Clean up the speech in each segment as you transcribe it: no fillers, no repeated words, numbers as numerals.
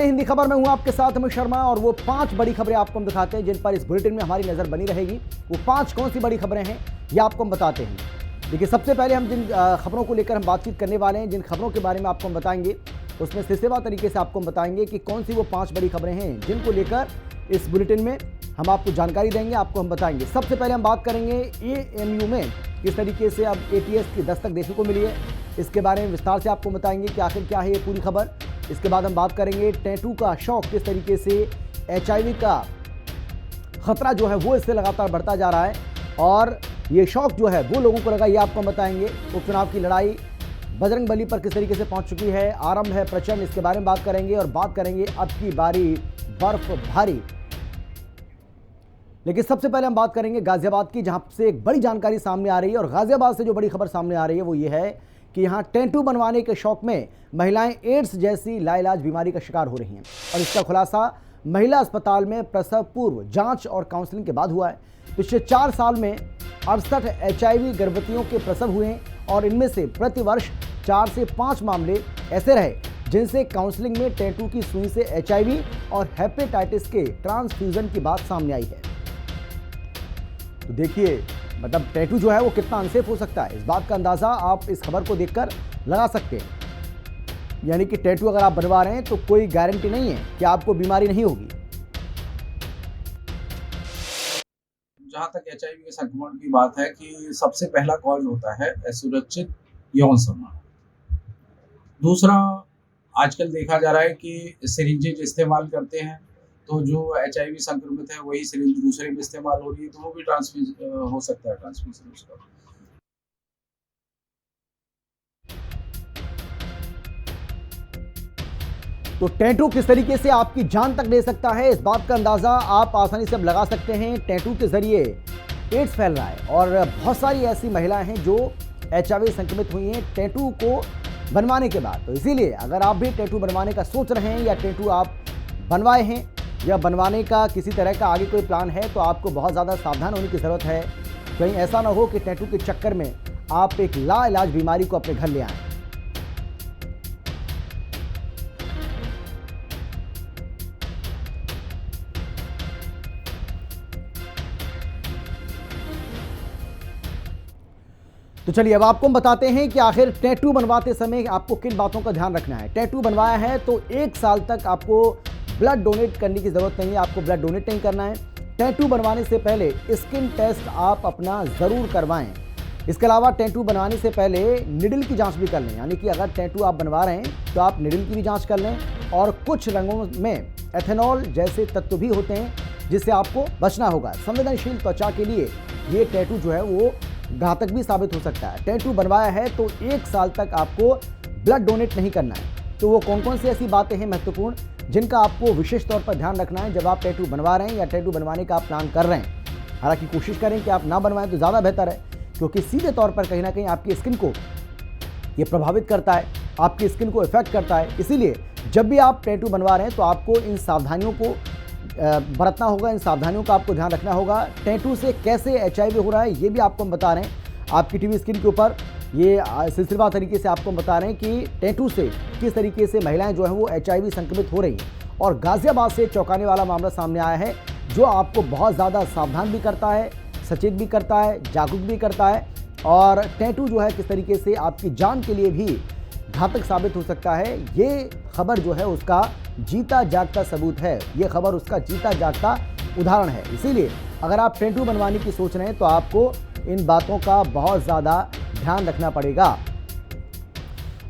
हिंदी खबर में हूं आपके साथ अमित शर्मा और वो 5 बड़ी खबरें आपको हम दिखाते हैं जिन पर इस बुलेटिन में हमारी नजर बनी रहेगी। वो 5 कौन सी बड़ी खबरें हैं ये आपको हम बताते हैं। देखिए, सबसे पहले हम जिन खबरों को लेकर हम बातचीत करने वाले हैं, जिन खबरों के बारे में आपको हम बताएंगे, उसमें सिलसिलेवार तरीके से आपको हम बताएंगे कि कौन सी वो 5 बड़ी खबरें हैं जिनको लेकर इस बुलेटिन में हम आपको जानकारी देंगे, आपको हम बताएंगे। सबसे पहले हम बात करेंगे एएमयू में किस तरीके से अब एटीएस की दस्तक देखने को मिली है, इसके बारे में विस्तार से आपको बताएंगे कि आखिर क्या है ये पूरी खबर। इसके बाद हम बात करेंगे टैटू का शौक किस तरीके से एचआईवी का खतरा जो है वो इससे लगातार बढ़ता जा रहा है और ये शौक जो है वो लोगों को लगा, ये आपको हम बताएंगे। उपचुनाव की लड़ाई बजरंगबली पर किस तरीके से पहुंच चुकी है, आरंभ है प्रचंड, इसके बारे में बात करेंगे और बात करेंगे अब की बारी बर्फ भारी। लेकिन सबसे पहले हम बात करेंगे गाजियाबाद की, जहां से एक बड़ी जानकारी सामने आ रही है और गाजियाबाद से जो बड़ी खबर सामने आ रही है वो ये है कि यहां टैटू बनवाने के शौक में महिलाएं एड्स जैसी लाइलाज बीमारी का शिकार हो रही हैं और इसका खुलासा महिला अस्पताल में प्रसव पूर्व जांच और काउंसलिंग के बाद हुआ है। पिछले 4 साल में 68 एचआईवी गर्भवतियों के प्रसव हुए हैं और इनमें से प्रतिवर्ष 4 से 5 मामले ऐसे रहे जिनसे काउंसलिंग में टैटू की सुई से एचआईवी और हेपेटाइटिस के ट्रांसफ्यूजन की बात सामने आई है। तो देखिए, मतलब टैटू जो है वो कितना अनसेफ हो सकता है, इस बात का अंदाजा आप इस खबर को देखकर लगा सकते हैं। यानी कि टैटू अगर आप बनवा रहे हैं तो कोई गारंटी नहीं है कि आपको बीमारी नहीं होगी। जहाँ तक एचआईवी के संक्रमण की बात है कि सबसे पहला कॉज होता है असुरक्षित यौन संबंध। दूसरा, आजकल देखा जा रहा है कि सिरिंजेज इस्तेमाल करते हैं, तो जो एचआईवी संक्रमित है वही सिरिंज दूसरे में इस्तेमाल हो रही है, तो वो भी ट्रांसमिशन हो सकता है, ट्रांसमिशन उसका। तो टैटू किस तरीके से आपकी जान तक ले सकता है, इस बात का अंदाजा आप आसानी से अब लगा सकते हैं। टैटू के जरिए एड्स फैल रहा है और बहुत सारी ऐसी महिलाएं हैं जो एचआईवी संक्रमित हुई हैं टैटू को बनवाने के बाद। तो इसीलिए अगर आप भी टैटू बनवाने का सोच रहे हैं या टैटू आप बनवाए हैं या बनवाने का किसी तरह का आगे कोई प्लान है, तो आपको बहुत ज़्यादा सावधान होने की ज़रूरत है। कहीं ऐसा ना हो कि टैटू के चक्कर में आप एक लाइलाज बीमारी को अपने घर ले आएं। तो चलिए अब आपको हम बताते हैं कि आखिर टैटू बनवाते समय आपको किन बातों का ध्यान रखना है। टैटू बनवाया है तो 1 साल तक आपको ब्लड डोनेट करने की जरूरत नहीं है, आपको ब्लड डोनेट नहीं करना है। टैटू बनवाने से पहले स्किन टेस्ट आप अपना ज़रूर करवाएं। इसके अलावा टैटू बनवाने से पहले निडल की जांच भी कर लें, यानी कि अगर टैटू आप बनवा रहे हैं तो आप निडल की भी जांच कर लें। और कुछ रंगों में एथेनॉल जैसे तत्व भी होते हैं जिससे आपको बचना होगा। संवेदनशील त्वचा के लिए ये टैटू जो है वो घातक भी साबित हो सकता है। टैटू बनवाया है तो 1 साल तक आपको ब्लड डोनेट नहीं करना है। तो वो कौन कौन सी ऐसी बातें हैं महत्वपूर्ण जिनका आपको विशेष तौर पर ध्यान रखना है जब आप टैटू बनवा रहे हैं या टैटू बनवाने का आप प्लान कर रहे हैं। हालांकि कोशिश करें कि आप ना बनवाएं तो ज़्यादा बेहतर है, क्योंकि सीधे तौर पर कहीं ना कहीं आपकी स्किन को ये प्रभावित करता है, आपकी स्किन को इफेक्ट करता है। इसीलिए जब भी आप टैटू बनवा रहे हैं तो आपको इन सावधानियों को बरतना होगा, इन सावधानियों का आपको ध्यान रखना होगा। टैटू से कैसे एचआईवी हो रहा है ये भी आपको हम बता रहे हैं आपकी टीवी स्क्रीन के ऊपर। ये सिलसिलेवार तरीके से आपको हम बता रहे हैं कि टैटू से किस तरीके से महिलाएं जो हैं वो एचआईवी संक्रमित हो रही हैं। और गाजियाबाद से चौंकाने वाला मामला सामने आया है जो आपको बहुत ज़्यादा सावधान भी करता है, सचेत भी करता है, जागरूक भी करता है। और टैटू जो है किस तरीके से आपकी जान के लिए भी घातक साबित हो सकता है, ये खबर जो है उसका जीता जागता सबूत है, ये खबर उसका जीता जागता उदाहरण है। इसीलिए अगर आप टैटू बनवाने की सोच रहे हैं तो आपको इन बातों का बहुत ज़्यादा ध्यान रखना पड़ेगा।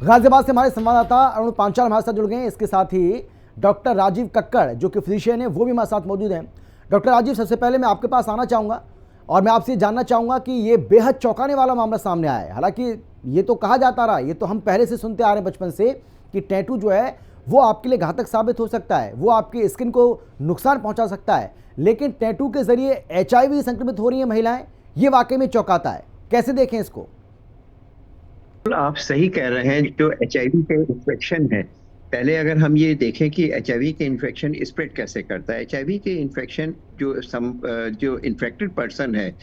गाजियाबाद से हमारे संवाददाता अरुण पांचाल हमारे साथ जुड़ गए हैं। इसके साथ ही डॉक्टर राजीव कक्कड़ जो कि फिजिशियन है वो भी हमारे साथ मौजूद हैं। डॉक्टर राजीव, सबसे पहले मैं आपके पास आना चाहूँगा और मैं आपसे जानना चाहूँगा कि ये बेहद चौंकाने वाला मामला सामने आया है। हालांकि ये तो कहा जाता रहा, ये तो हम पहले से सुनते आ रहे हैं बचपन से कि टैटू जो है वो आपके लिए घातक साबित हो सकता है, वो आपकी स्किन को नुकसान पहुंचा सकता है। लेकिन टैटू के जरिए एचआईवी संक्रमित हो रही है महिलाएं, ये वाकई में चौंकाता है। कैसे देखें इसको? आप सही कह रहे हैं। जो एचआईवी के इन्फेक्शन है पहले अगर हम ये देखें कि एचआईवी के इन्फेक्शन स्प्रेड कैसे करता है। एचआईवी के इन्फेक्शन जो इन्फेक्टेड पर्सन है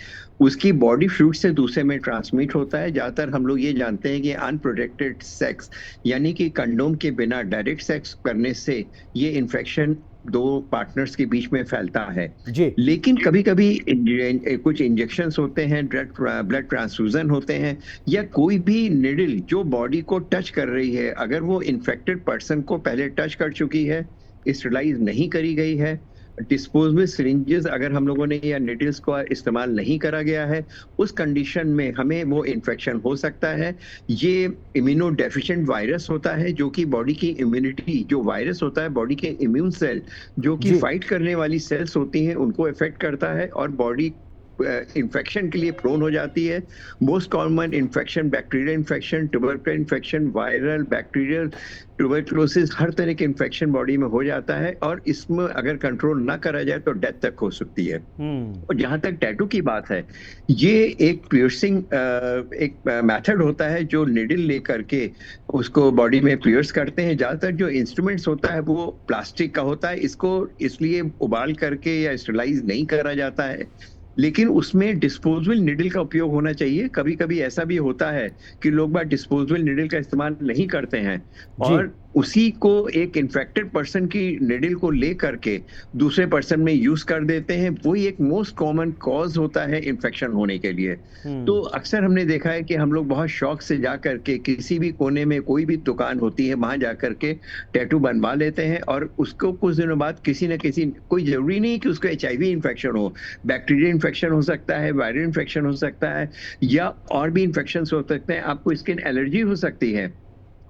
उसकी बॉडी फ्लूइड से दूसरे में ट्रांसमिट होता है। ज्यादातर हम लोग ये जानते हैं कि अनप्रोटेक्टेड सेक्स यानी कि कंडोम के बिना डायरेक्ट सेक्स करने से ये इन्फेक्शन दो पार्टनर्स के बीच में फैलता है। जी लेकिन कभी कभी कुछ इंजेक्शंस होते हैं, ब्लड ट्रांसफ्यूजन होते हैं, या कोई भी निडल जो बॉडी को टच कर रही है, अगर वो इन्फेक्टेड पर्सन को पहले टच कर चुकी है, स्टरलाइज नहीं करी गई है, डिस्पोजेबल सिरिंजेस अगर हम लोगों ने या निडल्स को इस्तेमाल नहीं करा गया है, उस कंडीशन में हमें वो इन्फेक्शन हो सकता है। ये इम्यूनो डेफिशिएंट वायरस होता है जो कि बॉडी की इम्यूनिटी, जो वायरस होता है बॉडी के इम्यून सेल जो कि जी फाइट करने वाली सेल्स होती हैं उनको इफेक्ट करता है और बॉडी इन्फेक्शन के लिए प्रोन हो जाती है। Most common infection bacterial infection, tubercular infection, viral, bacterial, tuberculosis, हर तरह के इन्फेक्शन बॉडी में हो जाता है और इसमें अगर कंट्रोल ना करा जाए तो डेथ तक हो सकती है। और जहां तक टैटू की बात है, ये एक पियर्सिंग एक मेथड होता है जो निडल लेकर के उसको बॉडी में पियर्स करते हैं। ज्यादातर जो इंस्ट्रूमेंट्स होता है वो प्लास्टिक का होता है, इसको इसलिए उबाल करके या स्टरलाइज नहीं करा जाता है, लेकिन उसमें डिस्पोजेबल निडल का उपयोग होना चाहिए। कभी कभी ऐसा भी होता है कि लोग बात डिस्पोजेबल निडल का इस्तेमाल नहीं करते हैं और उसी को एक इन्फेक्टेड पर्सन की निडल को ले करके दूसरे पर्सन में यूज कर देते हैं। वही एक मोस्ट कॉमन कॉज होता है इन्फेक्शन होने के लिए। तो अक्सर हमने देखा है कि हम लोग बहुत शौक से जा करके किसी भी कोने में कोई भी दुकान होती है वहां जा करके टैटू बनवा लेते हैं और उसको कुछ दिनों बाद किसी न किसी, कोई जरूरी नहीं कि उसको एचआईवी इन्फेक्शन हो, बैक्टीरियल इन्फेक्शन हो सकता है, वायरल इन्फेक्शन हो सकता है, या और भी इन्फेक्शन हो सकते हैं, आपको स्किन एलर्जी हो सकती है।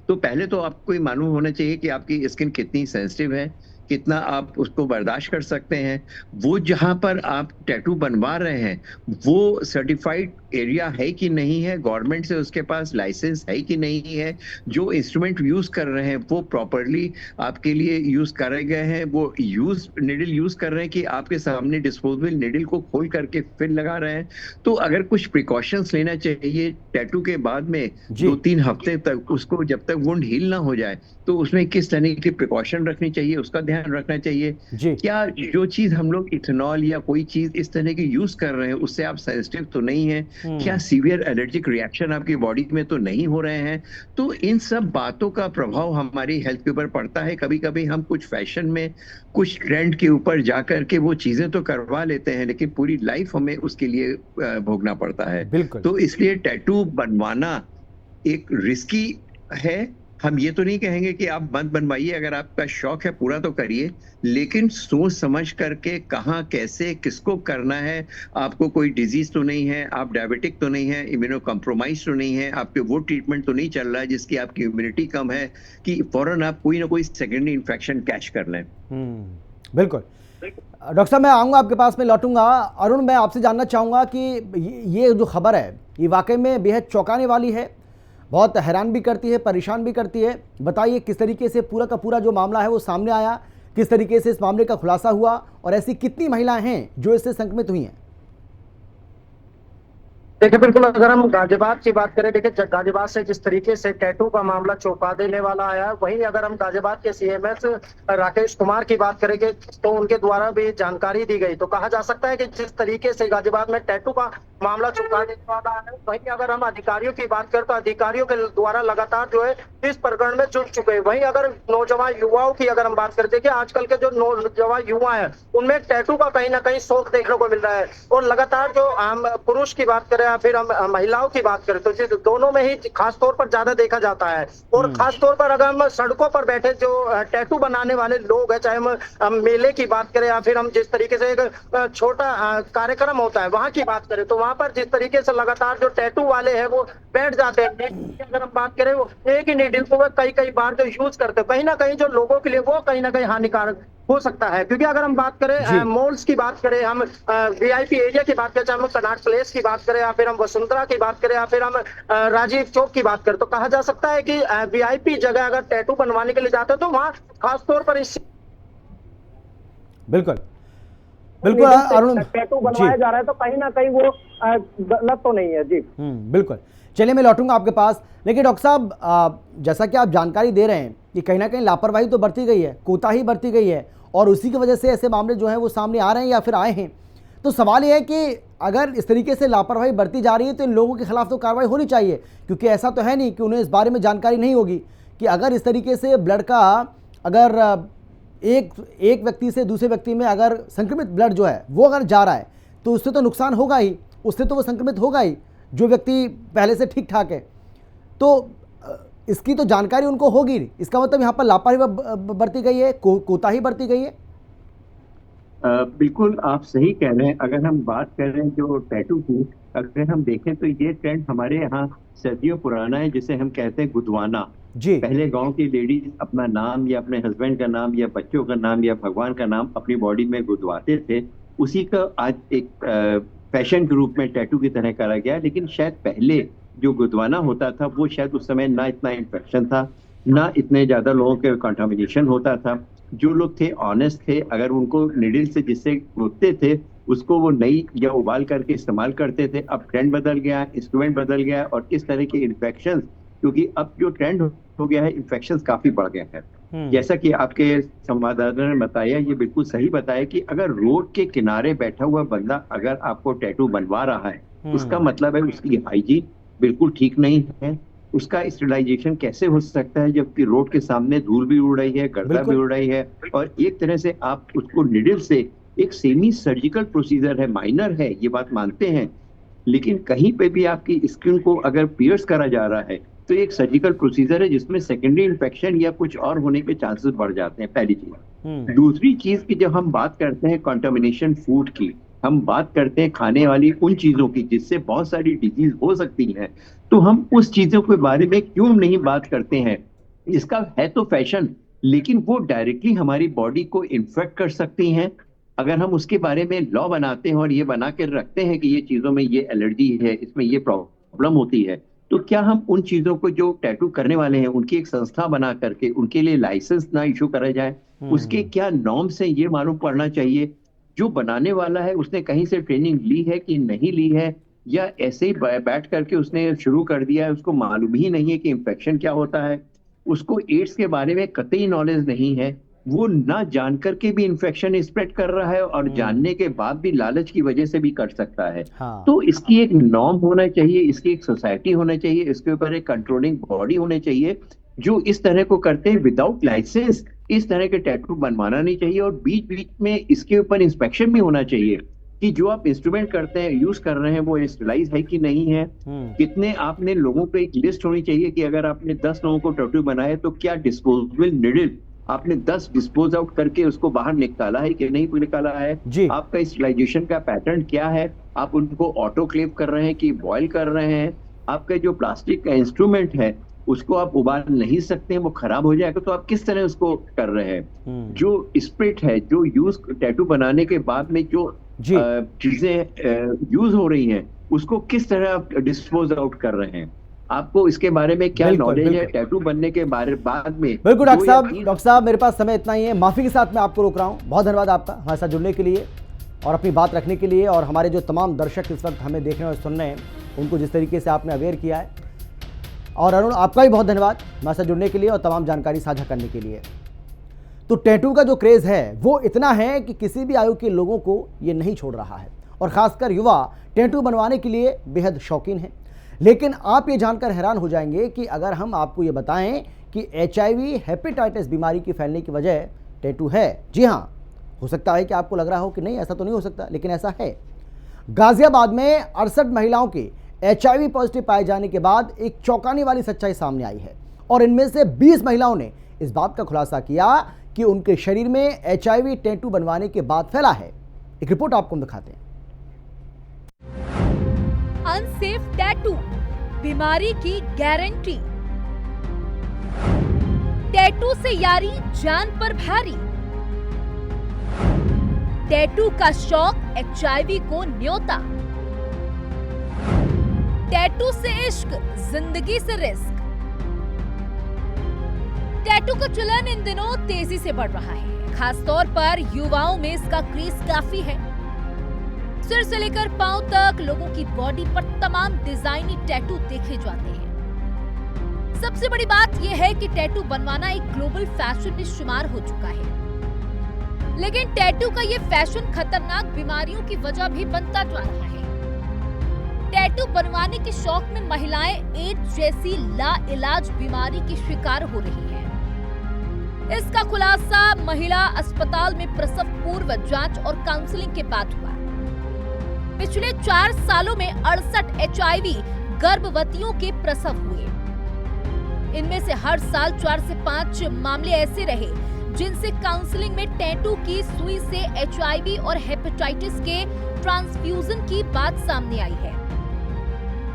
तो पहले तो आपको ये मालूम होना चाहिए कि आपकी स्किन कितनी सेंसिटिव है, कितना आप उसको बर्दाश्त कर सकते हैं। वो जहां पर आप टैटू बनवा रहे हैं वो सर्टिफाइड एरिया है कि नहीं है, गवर्नमेंट से उसके पास लाइसेंस है कि नहीं है, जो इंस्ट्रूमेंट यूज कर रहे हैं वो प्रॉपरली आपके लिए यूज करे गए हैं, वो निडल यूज कर रहे हैं कि आपके सामने डिस्पोजेबल निडल को खोल करके फिर लगा रहे हैं। तो अगर कुछ प्रिकॉशंस लेना चाहिए टैटू के बाद में जी 2-3 हफ्ते तक, उसको जब तक वुंड हील ना हो जाए, तो उसमें किस तरह की प्रिकॉशन रखनी चाहिए उसका ध्यान रखना चाहिए। जी क्या जो चीज हम लोग इथेनॉल या कोई चीज इस तरह की यूज कर रहे हैं उससे आप सेंसिटिव तो नहीं है, क्या सीवियर एलर्जिक रिएक्शन आपकी बॉडी में तो नहीं हो रहे हैं। तो इन सब बातों का प्रभाव हमारी हेल्थ के ऊपर पड़ता है। कभी कभी हम कुछ फैशन में, कुछ ट्रेंड के ऊपर जाकर के वो चीजें तो करवा लेते हैं लेकिन पूरी लाइफ हमें उसके लिए भोगना पड़ता है। बिल्कुल तो इसलिए टैटू बनवाना एक रिस्की है। हम ये तो नहीं कहेंगे कि आप मत बनवाइए, अगर आपका शौक है पूरा तो करिए, लेकिन सोच समझ करके कहाँ कैसे किसको करना है। आपको कोई डिजीज तो नहीं है, आप डायबिटिक तो नहीं है, इम्यूनो कॉम्प्रोमाइज तो नहीं है, आपके वो ट्रीटमेंट तो नहीं चल रहा है जिसकी आपकी इम्यूनिटी कम है कि फौरन आप कोई ना कोई सेकेंडरी इन्फेक्शन कैच कर लें। बिल्कुल। डॉक्टर साहब मैं आऊँगा आपके पास में, लौटूंगा। अरुण, मैं आपसे जानना चाहूँगा कि ये जो खबर है ये वाकई में बेहद चौंकाने वाली है, बहुत हैरान भी करती है, परेशान भी करती है। बताइए किस तरीके से पूरा का पूरा जो मामला है वो सामने आया, किस तरीके से इस मामले का खुलासा हुआ और ऐसी कितनी महिलाएं हैं जो इससे संक्रमित हुई हैं? देखिए बिल्कुल, अगर हम गाजियाबाद की बात करें, देखिए गाजियाबाद से जिस तरीके से टैटू का मामला चौंका देने वाला आया, वहीं अगर हम गाजियाबाद के सीएमएस राकेश कुमार की बात करेंगे तो उनके द्वारा भी जानकारी दी गई। तो कहा जा सकता है कि जिस तरीके से गाजियाबाद में टैटू का मामला चौंका देने वाला है, वहीं अगर हम अधिकारियों की बात करें तो अधिकारियों के द्वारा लगातार जो है इस प्रकरण में जुट चुके हैं। वहीं अगर नौजवान युवाओं की अगर हम बात करते हैं, आजकल के जो नौजवान युवा है उनमें टैटू का कहीं ना कहीं शौक देखने को मिल रहा है। और लगातार जो हम पुरुष की बात करें या फिर हम महिलाओं की बात करें तो दोनों में ही खास तौर पर ज्यादा देखा जाता है। और खास तौर पर अगर हम सड़कों पर बैठे जो टैटू बनाने वाले लोग हैं, चाहे हम मेले की बात करें या फिर हम जिस तरीके से एक छोटा कार्यक्रम होता है वहां की बात करें, तो वहां पर जिस तरीके से लगातार जो टैटू वाले हैं वो बैठ जाते हैं। अगर हम बात करें वो एक ही नीडल को कई बार जो यूज करते हैं, कहीं ना कहीं जो लोगों के लिए वो कहीं ना कहीं हानिकारक हो सकता है। क्योंकि अगर हम बात करें मॉल्स की बात करें, हम वीआईपी एरिया की बात करें, चाहे हम कनॉट प्लेस की बात करें या फिर हम वसुंधरा की बात करें या फिर हम राजीव चौक की बात करें, तो कहा जा सकता है कि वीआईपी जगह अगर टैटू बनवाने के लिए जाते हैं तो वहां खासतौर पर इस बिल्कुल बिल्कुल अरुण, टैटू बनवाया जा रहा है तो कहीं ना कहीं वो गलत तो नहीं है। जी बिल्कुल। चलिए मैं लौटूंगा आपके पास, लेकिन डॉक्टर साहब जैसा कि आप जानकारी दे रहे हैं कि कहीं ना कहीं लापरवाही तो बरती गई है, कोताही बरती गई है, और उसी की वजह से ऐसे मामले जो हैं वो सामने आ रहे हैं या फिर आए हैं। तो सवाल ये है कि अगर इस तरीके से लापरवाही बरती जा रही है तो इन लोगों के खिलाफ तो कार्रवाई होनी चाहिए, क्योंकि ऐसा तो है नहीं कि उन्हें इस बारे में जानकारी नहीं होगी कि अगर इस तरीके से ब्लड का अगर एक व्यक्ति से दूसरे व्यक्ति में अगर संक्रमित ब्लड जो है वो अगर जा रहा है तो उससे तो नुकसान होगा ही, उससे तो वो संक्रमित होगा ही जो व्यक्ति पहले से ठीक ठाक है। तो इसकी तो जानकारी उनको होगी, इसका मतलब यहाँ पर लापरवाही बरती गई है, कोताही बरती गई है। बिल्कुल आप सही कह रहे हैं। अगर हम बात करें जो टैटू की, अगर हम देखें तो ये ट्रेंड हमारे यहाँ सदियों पुराना है, जिसे हम कहते हैं गुदवाना जी। पहले गांव की लेडीज अपना नाम या अपने हस्बैंड का नाम या बच्चों का नाम या भगवान का नाम अपनी बॉडी में गुदवाते थे। उसी का आज एक फैशन के रूप में टैटू की तरह करा गया। लेकिन शायद पहले जो गुदवाना होता था वो शायद उस समय ना इतना इन्फेक्शन था, ना इतने ज्यादा लोगों के कंटामिनेशन होता था। जो लोग थे ऑनेस्ट थे, अगर उनको निडल से जिससे गुदते थे उसको वो नई या उबाल करके इस्तेमाल करते थे। अब ट्रेंड बदल गया, इंस्ट्रूमेंट बदल गया, और इस तरह के इन्फेक्शन, क्योंकि अब जो ट्रेंड हो गया है इन्फेक्शन काफी बढ़ गए हैं। जैसा कि आपके संवाददाता ने बताया, ये बिल्कुल सही बताया कि अगर रोड के किनारे बैठा हुआ बंदा अगर आपको टैटू बनवा रहा है, इसका मतलब है उसकी हाइजीन बिल्कुल ठीक नहीं है। उसका स्टेरिलाइजेशन कैसे हो सकता है जबकि रोड के सामने धूल भी उड़ रही है, गर्दा भी उड़ रही है, और एक तरह से आप उसको निडल से, एक सेमी सर्जिकल प्रोसीजर है, माइनर है, ये बात मानते हैं, लेकिन कहीं पे भी आपकी स्किन को अगर पियर्स करा जा रहा है तो एक सर्जिकल प्रोसीजर है जिसमें सेकेंडरी इन्फेक्शन या कुछ और होने के चांसेस बढ़ जाते हैं, पहली चीज। दूसरी चीज की जब हम बात करते हैं कंटामिनेशन फूड की, हम बात करते हैं खाने वाली उन चीजों की जिससे बहुत सारी डिजीज हो सकती है, तो हम उस चीजों के बारे में क्यों नहीं बात करते हैं। इसका है तो फैशन, लेकिन वो डायरेक्टली हमारी बॉडी को इन्फेक्ट कर सकती हैं। अगर हम उसके बारे में लॉ बनाते हैं और ये बना के रखते हैं कि ये चीजों में ये एलर्जी है, इसमें ये प्रॉब्लम होती है, तो क्या हम उन चीजों को जो टैटू करने वाले हैं उनकी एक संस्था बना करके उनके लिए लाइसेंस ना इशू करा जाए? उसके क्या नॉर्म्स हैं ये मालूम पड़ना चाहिए। जो बनाने वाला है उसने कहीं से ट्रेनिंग ली है कि नहीं ली है, या ऐसे ही बैठ करके उसने शुरू कर दिया है, उसको मालूम ही नहीं है कि इन्फेक्शन क्या होता है, उसको एड्स के बारे में कतई नॉलेज नहीं है, वो ना जान करके भी इन्फेक्शन स्प्रेड कर रहा है और जानने के बाद भी लालच की वजह से भी कर सकता है। हाँ। तो इसकी एक नॉर्म होना चाहिए, इसकी एक सोसाइटी होना चाहिए, इसके ऊपर एक कंट्रोलिंग बॉडी होनी चाहिए जो इस तरह को करते हैं विदाउट लाइसेंस। इस तरह के टैटू बनवाना नहीं चाहिए, और बीच बीच में इसके ऊपर इंस्पेक्शन भी होना चाहिए कि जो आप इंस्ट्रूमेंट करते हैं, यूज कर रहे हैं, वो स्टेरिलाइज है कि नहीं है। कितने आपने लोगों पे एक लिस्ट होनी चाहिए कि अगर आपने 10 लोगों को टैटू बनाया तो क्या डिस्पोजेबल निडल आपने 10 डिस्पोज आउट करके उसको बाहर निकाला है कि नहीं निकाला है। आपका स्टेरिलाइजेशन का पैटर्न क्या है, आप उनको ऑटोक्लेव कर रहे हैं कि बॉयल कर रहे हैं। आपका जो प्लास्टिक का इंस्ट्रूमेंट है उसको आप उबाल नहीं सकते हैं, वो खराब हो जाएगा, तो आप किस तरह उसको कर रहे हैं। जो स्प्रिट है, जो यूज टैटू बनाने के बाद में जो चीजें यूज हो रही हैं, उसको किस तरह आप डिस्पोज आउट कर रहे हैं, आपको इसके बारे में क्या नॉलेज है टैटू बनने के बारे बाद में। बिल्कुल डॉक्टर साहब मेरे पास समय इतना ही है, माफी के साथ मैं आपको रोक रहा हूँ। बहुत धन्यवाद आपका हमारे साथ जुड़ने के लिए और अपनी बात रखने के लिए, और हमारे जो तमाम दर्शक इस वक्त हमें देखने और सुन रहे हैं उनको जिस तरीके से आपने अवेयर किया है। और अरुण आपका भी बहुत धन्यवाद हमारे साथ जुड़ने के लिए और तमाम जानकारी साझा करने के लिए। तो टैटू का जो क्रेज़ है वो इतना है कि किसी भी आयु के लोगों को ये नहीं छोड़ रहा है, और ख़ासकर युवा टैटू बनवाने के लिए बेहद शौकीन हैं। लेकिन आप ये जानकर हैरान हो जाएंगे कि अगर हम आपको ये बताएं कि HIV हेपेटाइटिस बीमारी की फैलने की वजह टैटू है। जी हाँ, हो सकता है कि आपको लग रहा हो कि नहीं ऐसा तो नहीं हो सकता, लेकिन ऐसा है। गाजियाबाद में 68 महिलाओं के HIV पॉजिटिव पाए जाने के बाद एक चौंकाने वाली सच्चाई सामने आई है, और इनमें से 20 महिलाओं ने इस बात का खुलासा किया कि उनके शरीर में HIV टैटू बनवाने के बाद फैला है। एक रिपोर्ट आपको हम दिखाते हैं। अनसेफ टैटू बीमारी की गारंटी, टैटू से यारी जान पर भारी, टैटू का शौक HIV को न्योता, टैटू से इश्क जिंदगी से रिस्क। टैटू का चलन इन दिनों तेजी से बढ़ रहा है, खासतौर पर युवाओं में इसका क्रेज काफी है। सिर से लेकर पांव तक लोगों की बॉडी पर तमाम डिजाइनी टैटू देखे जाते हैं। सबसे बड़ी बात यह है कि टैटू बनवाना एक ग्लोबल फैशन में शुमार हो चुका है, लेकिन टैटू का ये फैशन खतरनाक बीमारियों की वजह भी बनता जा रहा है। टैटू बनवाने के शौक में महिलाएं एड्स जैसी लाइलाज बीमारी की शिकार हो रही हैं। इसका खुलासा महिला अस्पताल में प्रसव पूर्व जांच और काउंसलिंग के बाद हुआ। पिछले 4 सालों में 68 HIV गर्भवतियों के प्रसव हुए। इनमें से हर साल 4 से 5 मामले ऐसे रहे जिनसे काउंसलिंग में टैटू की सुई से HIV और हेपेटाइटिस के ट्रांसफ्यूजन की बात सामने आई है।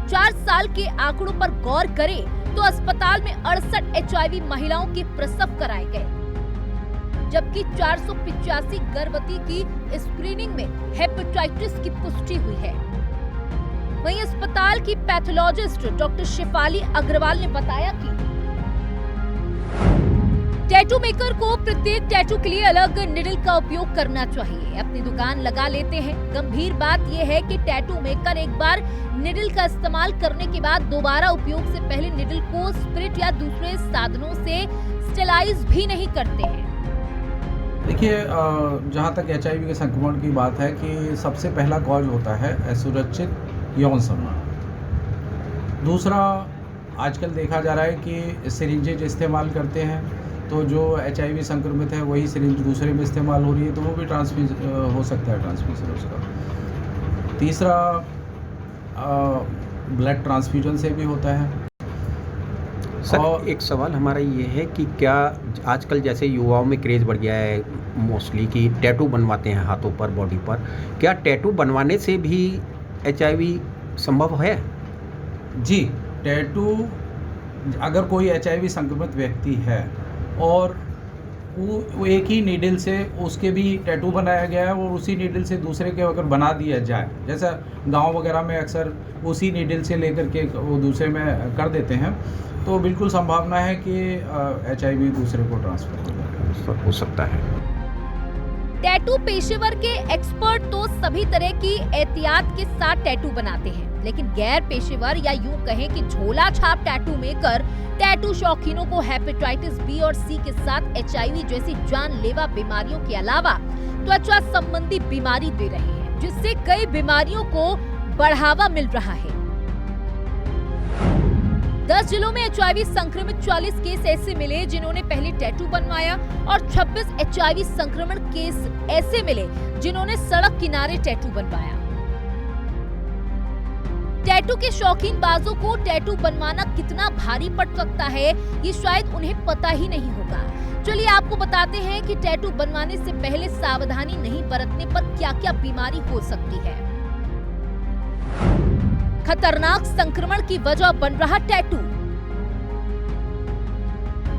4 साल के आंकड़ों पर गौर करें तो अस्पताल में 68 HIV महिलाओं के प्रसव कराए गए, जबकि 485 गर्भवती की स्क्रीनिंग में हेपेटाइटिस की पुष्टि हुई है। वहीं अस्पताल की पैथोलॉजिस्ट डॉक्टर शिफाली अग्रवाल ने बताया कि टैटू मेकर को प्रत्येक टैटू के लिए अलग निडल का उपयोग करना चाहिए। अपनी दुकान लगा लेते हैं। गंभीर बात यह है कि टैटू मेकर एक बार निडल का इस्तेमाल करने के बाद दोबारा उपयोग से पहले निडल को स्पिरिट या दूसरे साधनों से स्टेलाइज भी नहीं करते हैं। देखिए, जहाँ तक HIV के संक्रमण की बात है कि सबसे पहला कॉज होता है असुरक्षित यौन संबंध। दूसरा, आजकल देखा जा रहा है कि सिरिंजेज इस्तेमाल करते हैं, तो जो HIV संक्रमित है वही सिरिंज दूसरे में इस्तेमाल हो रही है, तो वो भी हो सकता है ट्रांसमिशन उसका। तीसरा, ब्लड ट्रांसफ्यूजन से भी होता है। सर, एक सवाल हमारा ये है कि क्या आजकल जैसे युवाओं में क्रेज़ बढ़ गया है मोस्टली कि टैटू बनवाते हैं हाथों पर, बॉडी पर, क्या टैटू बनवाने से भी HIV संभव है? जी, टैटू, अगर कोई HIV संक्रमित व्यक्ति है और वो एक ही नीडल से उसके भी टैटू बनाया गया है और उसी नीडल से दूसरे के अगर बना दिया जाए, जैसा गांव वगैरह में अक्सर उसी नीडल से लेकर के वो दूसरे में कर देते हैं, तो बिल्कुल संभावना है कि HIV दूसरे को ट्रांसफर हो सकता है। टैटू पेशेवर के एक्सपर्ट तो सभी तरह की एहतियात के साथ टैटू बनाते हैं, लेकिन गैर पेशेवर या यूं कहें कि झोला छाप टैटू मेकर टैटू शौकीनों को हेपेटाइटिस B और C के साथ HIV जैसी जानलेवा बीमारियों के अलावा त्वचा संबंधी बीमारी दे रहे हैं, जिससे कई बीमारियों को बढ़ावा मिल रहा है। 10 जिलों में HIV संक्रमित 40 केस ऐसे मिले जिन्होंने पहले टैटू बनवाया और 26 HIV संक्रमण केस ऐसे मिले जिन्होंने सड़क किनारे टैटू बनवाया। टैटू के शौकीन बाजों को टैटू बनवाना कितना भारी पड़ सकता है, ये शायद उन्हें पता ही नहीं होगा। चलिए आपको बताते हैं कि टैटू बनवाने से पहले सावधानी नहीं बरतने पर क्या-क्या बीमारी हो सकती है। खतरनाक संक्रमण की वजह बन रहा टैटू।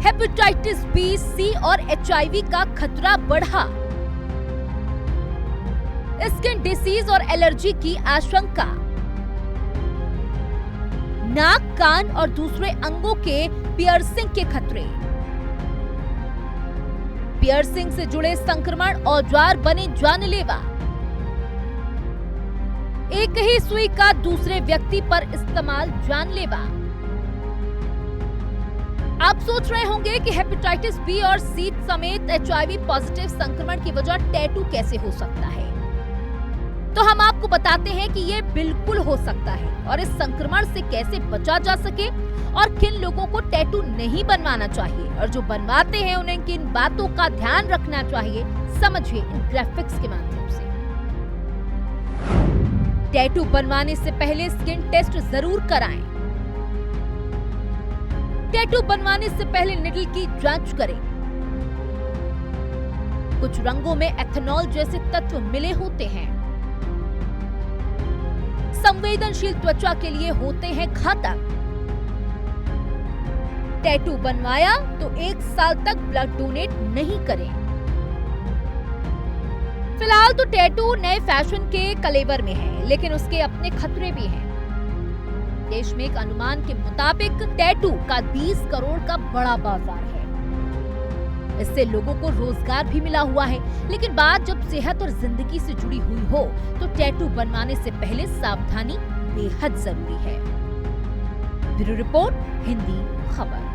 हेपेटाइटिस B, C और HIV का खतरा बढ़ा। स्किन डिसीज और एलर्जी की आशंका। नाक, कान और दूसरे अंगों के पियर्सिंग के खतरे। पियर्सिंग से जुड़े संक्रमण औजार बने जानलेवा। एक ही सुई का दूसरे व्यक्ति पर इस्तेमाल जानलेवा। आप सोच रहे होंगे कि हेपेटाइटिस B और C समेत HIV पॉजिटिव संक्रमण की वजह टैटू कैसे हो सकता है, तो हम आपको बताते हैं कि ये बिल्कुल हो सकता है और इस संक्रमण से कैसे बचा जा सके और किन लोगों को टैटू नहीं बनवाना चाहिए और जो बनवाते हैं उन्हें किन बातों का ध्यान रखना चाहिए, समझिए इन ग्राफिक्स के माध्यम से। टैटू बनवाने से पहले स्किन टेस्ट जरूर कराएं। टैटू बनवाने से पहले निडल की जांच करें। कुछ रंगों में एथेनॉल जैसे तत्व मिले होते हैं, संवेदनशील त्वचा के लिए होते हैं घातक। टैटू बनवाया तो 1 साल तक ब्लड डोनेट नहीं करें। फिलहाल तो टैटू नए फैशन के कलेवर में है, लेकिन उसके अपने खतरे भी हैं। देश में एक अनुमान के मुताबिक टैटू का 20 करोड़ का बड़ा बाजार है। इससे लोगों को रोजगार भी मिला हुआ है, लेकिन बात जब सेहत और जिंदगी से जुड़ी हुई हो तो टैटू बनवाने से पहले सावधानी बेहद जरूरी है। ब्यूरो रिपोर्ट, हिंदी खबर।